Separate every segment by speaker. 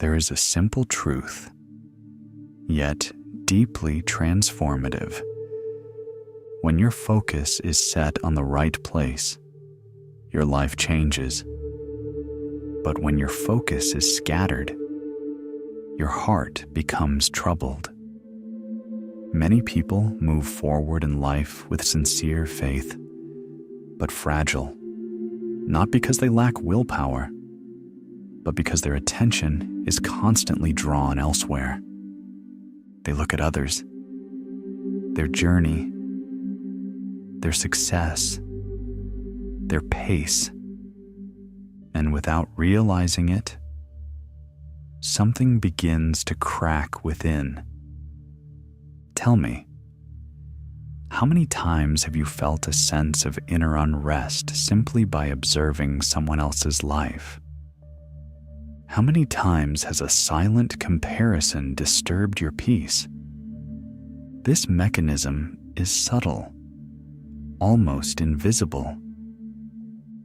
Speaker 1: there is a simple truth, yet deeply transformative. When your focus is set on the right place, your life changes. But when your focus is scattered, your heart becomes troubled. Many people move forward in life with sincere faith, but fragile, not because they lack willpower, but because their attention is constantly drawn elsewhere. They look at others, their journey, their success, their pace, and without realizing it, something begins to crack within. Tell me, how many times have you felt a sense of inner unrest simply by observing someone else's life? How many times has a silent comparison disturbed your peace? This mechanism is subtle, almost invisible,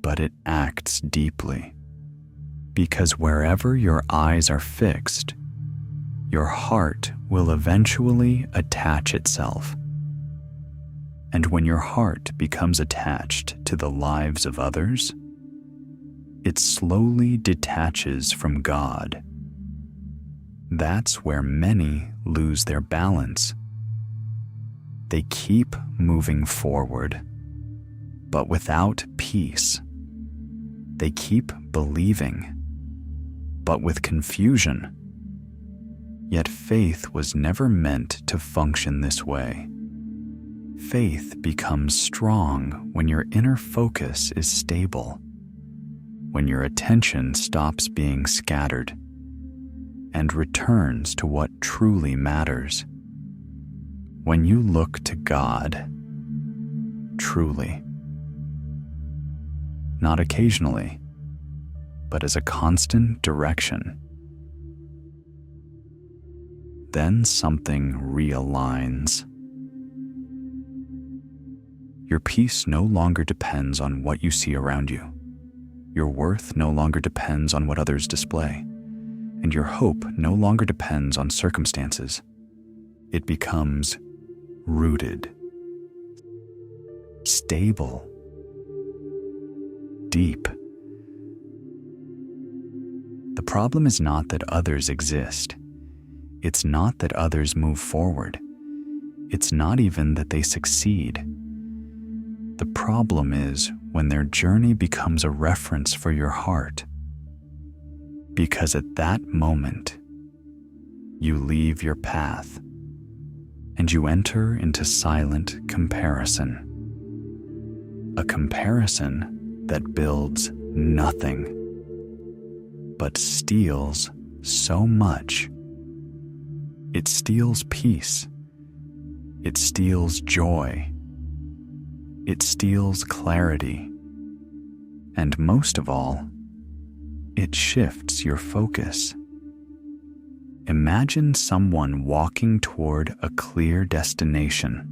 Speaker 1: but it acts deeply. Because wherever your eyes are fixed, your heart will eventually attach itself. And when your heart becomes attached to the lives of others, it slowly detaches from God. That's where many lose their balance. They keep moving forward, but without peace. They keep believing, but with confusion. Yet faith was never meant to function this way. Faith becomes strong when your inner focus is stable, when your attention stops being scattered and returns to what truly matters. When you look to God, truly, not occasionally, but as a constant direction, then something realigns. Your peace no longer depends on what you see around you. Your worth no longer depends on what others display, and your hope no longer depends on circumstances. It becomes rooted, stable, deep. The problem is not that others exist. It's not that others move forward. It's not even that they succeed. The problem is when their journey becomes a reference for your heart. Because at that moment, you leave your path and you enter into silent comparison. A comparison that builds nothing, but steals so much. It steals peace. It steals joy. It steals clarity. And most of all, it shifts your focus. Imagine someone walking toward a clear destination.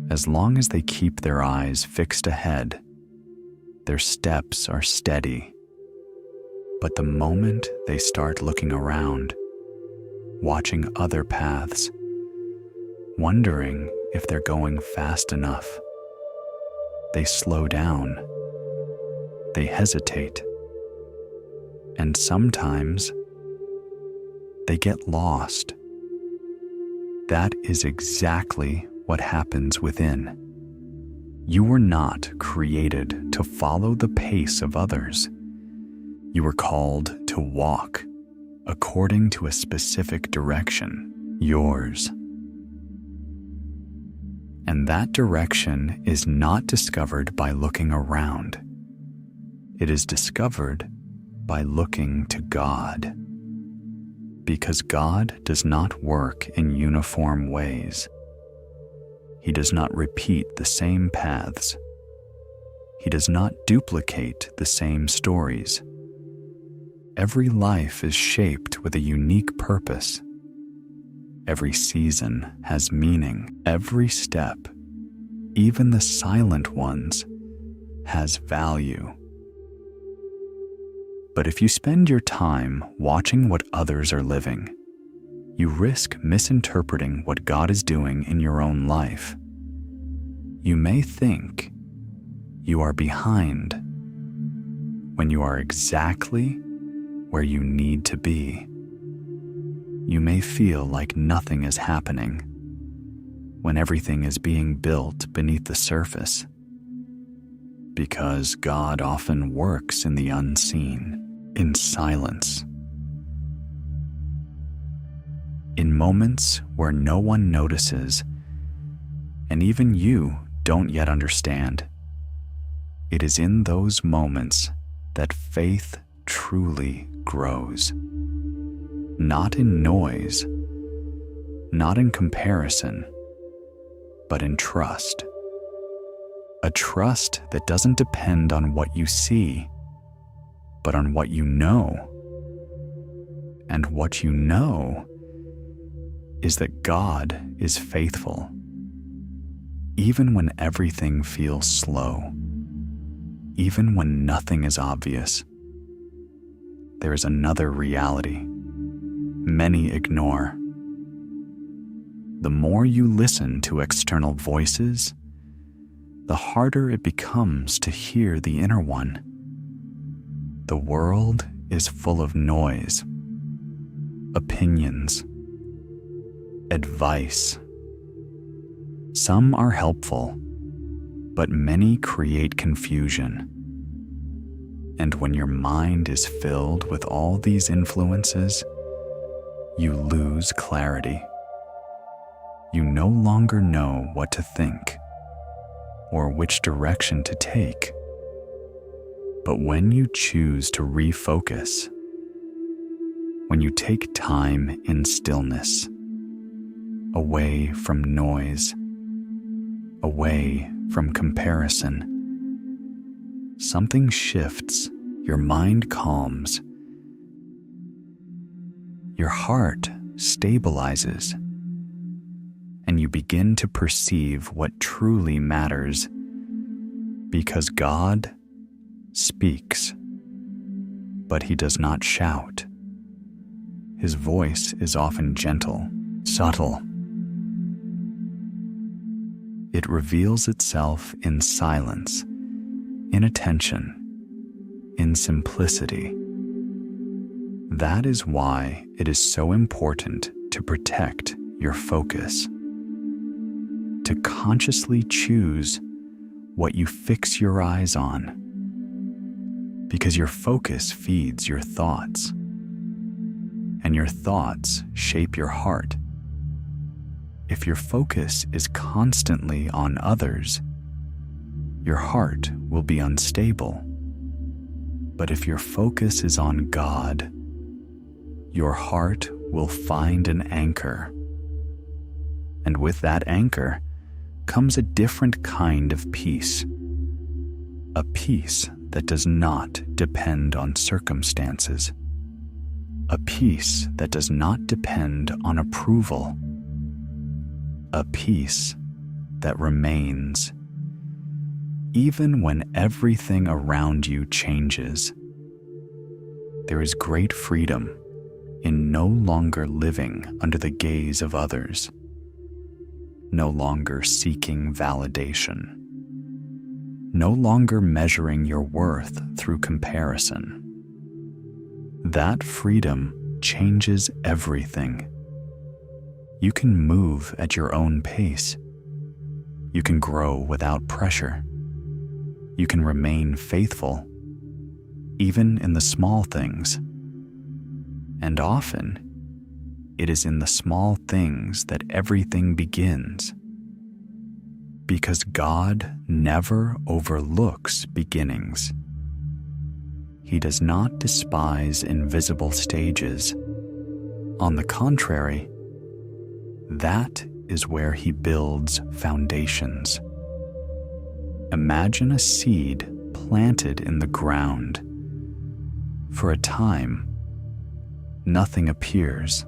Speaker 1: As long as they keep their eyes fixed ahead, their steps are steady. But the moment they start looking around, watching other paths, wondering if they're going fast enough, they slow down, they hesitate, and sometimes they get lost. That is exactly what happens within. You were not created to follow the pace of others. You were called to walk according to a specific direction, yours. And that direction is not discovered by looking around. It is discovered by looking to God. Because God does not work in uniform ways. He does not repeat the same paths. He does not duplicate the same stories. Every life is shaped with a unique purpose. Every season has meaning. Every step, even the silent ones, has value. But if you spend your time watching what others are living, you risk misinterpreting what God is doing in your own life. You may think you are behind when you are exactly where you need to be. You may feel like nothing is happening when everything is being built beneath the surface, because God often works in the unseen, in silence, in moments where no one notices and even you don't yet understand. It is in those moments that faith truly grows. Not in noise, not in comparison, but in trust. A trust that doesn't depend on what you see, but on what you know. And what you know is that God is faithful, even when everything feels slow, even when nothing is obvious. There is another reality many ignore. The more you listen to external voices, the harder it becomes to hear the inner one. The world is full of noise, opinions, advice. Some are helpful, but many create confusion. And when your mind is filled with all these influences, you lose clarity. You no longer know what to think or which direction to take. But when you choose to refocus, when you take time in stillness, away from noise, away from comparison, something shifts, your mind calms, your heart stabilizes, and you begin to perceive what truly matters, because God speaks, but he does not shout. His voice is often gentle, subtle. It reveals itself in silence, in attention, in simplicity. That is why it is so important to protect your focus, to consciously choose what you fix your eyes on, because your focus feeds your thoughts, and your thoughts shape your heart. If your focus is constantly on others, your heart will be unstable. But if your focus is on God, your heart will find an anchor. And with that anchor comes a different kind of peace, a peace that does not depend on circumstances, a peace that does not depend on approval, a peace that remains even when everything around you changes. There is great freedom in no longer living under the gaze of others, no longer seeking validation, no longer measuring your worth through comparison. That freedom changes everything. You can move at your own pace. You can grow without pressure. You can remain faithful, even in the small things. And often, it is in the small things that everything begins. Because God never overlooks beginnings. He does not despise invisible stages. On the contrary, that is where he builds foundations. Imagine a seed planted in the ground. For a time, nothing appears,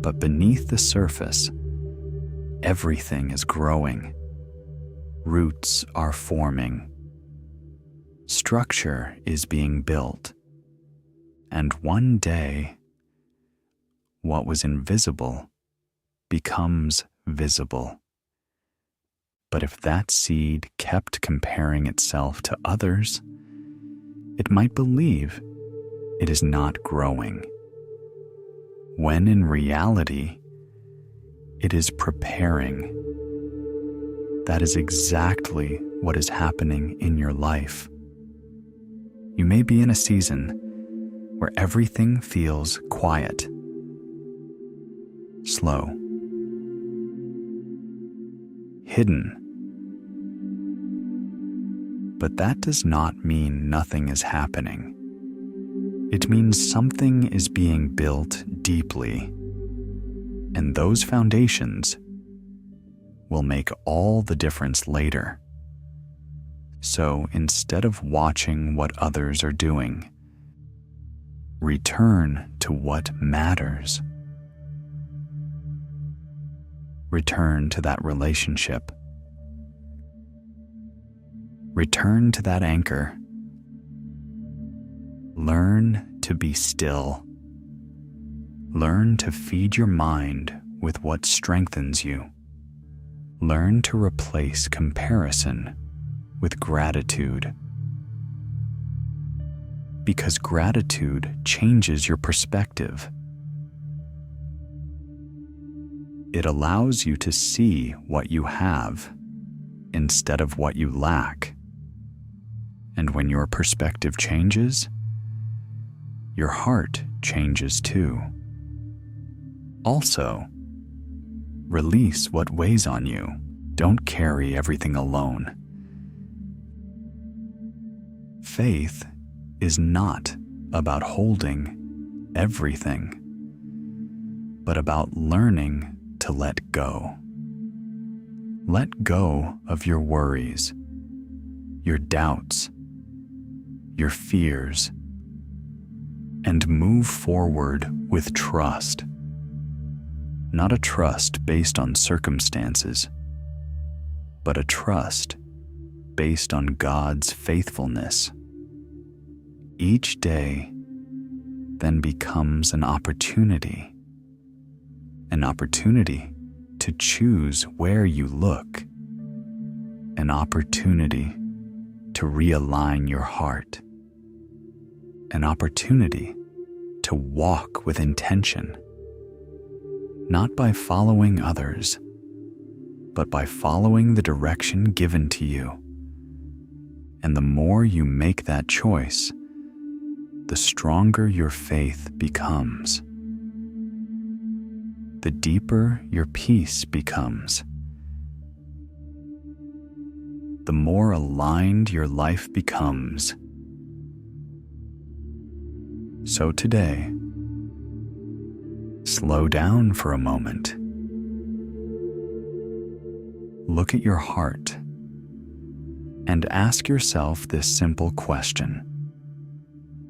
Speaker 1: but beneath the surface, everything is growing. Roots are forming. Structure is being built. And one day, what was invisible becomes visible. But if that seed kept comparing itself to others, it might believe it is not growing, when in reality, it is preparing. That is exactly what is happening in your life. You may be in a season where everything feels quiet, slow, hidden. But that does not mean nothing is happening. It means something is being built deeply, and those foundations will make all the difference later. So instead of watching what others are doing, return to what matters. Return to that relationship. Return to that anchor. Learn to be still. Learn to feed your mind with what strengthens you. Learn to replace comparison with gratitude. Because gratitude changes your perspective. It allows you to see what you have instead of what you lack. And when your perspective changes, your heart changes too. Also, release what weighs on you. Don't carry everything alone. Faith is not about holding everything, but about learning to let go. Let go of your worries, your doubts, your fears, and move forward with trust. Not a trust based on circumstances, but a trust based on God's faithfulness. Each day then becomes an opportunity to choose where you look, an opportunity to realign your heart, an opportunity to walk with intention, not by following others, but by following the direction given to you. And the more you make that choice, the stronger your faith becomes. The deeper your peace becomes. The more aligned your life becomes. So today, slow down for a moment. Look at your heart and ask yourself this simple question.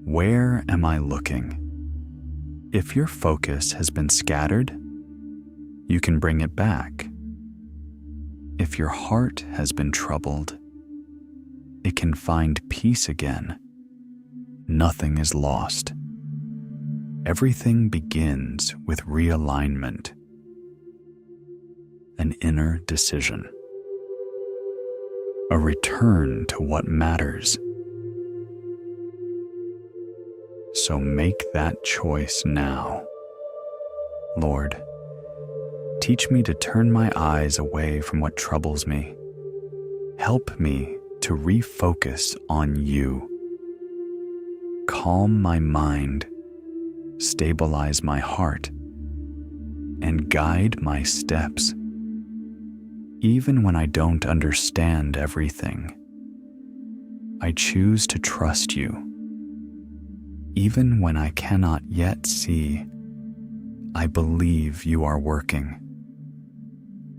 Speaker 1: Where am I looking? If your focus has been scattered, you can bring it back. If your heart has been troubled, it can find peace again. Nothing is lost. Everything begins with realignment, an inner decision, a return to what matters. So make that choice now. Lord, teach me to turn my eyes away from what troubles me. Help me to refocus on you. Calm my mind, stabilize my heart, and guide my steps. Even when I don't understand everything, I choose to trust you. Even when I cannot yet see, I believe you are working.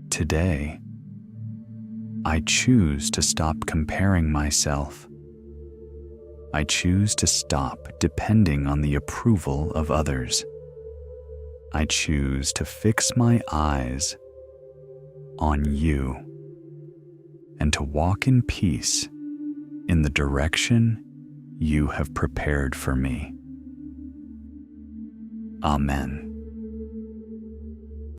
Speaker 1: Today, I choose to stop comparing myself. I choose to stop depending on the approval of others. I choose to fix my eyes on you and to walk in peace in the direction you have prepared for me. Amen.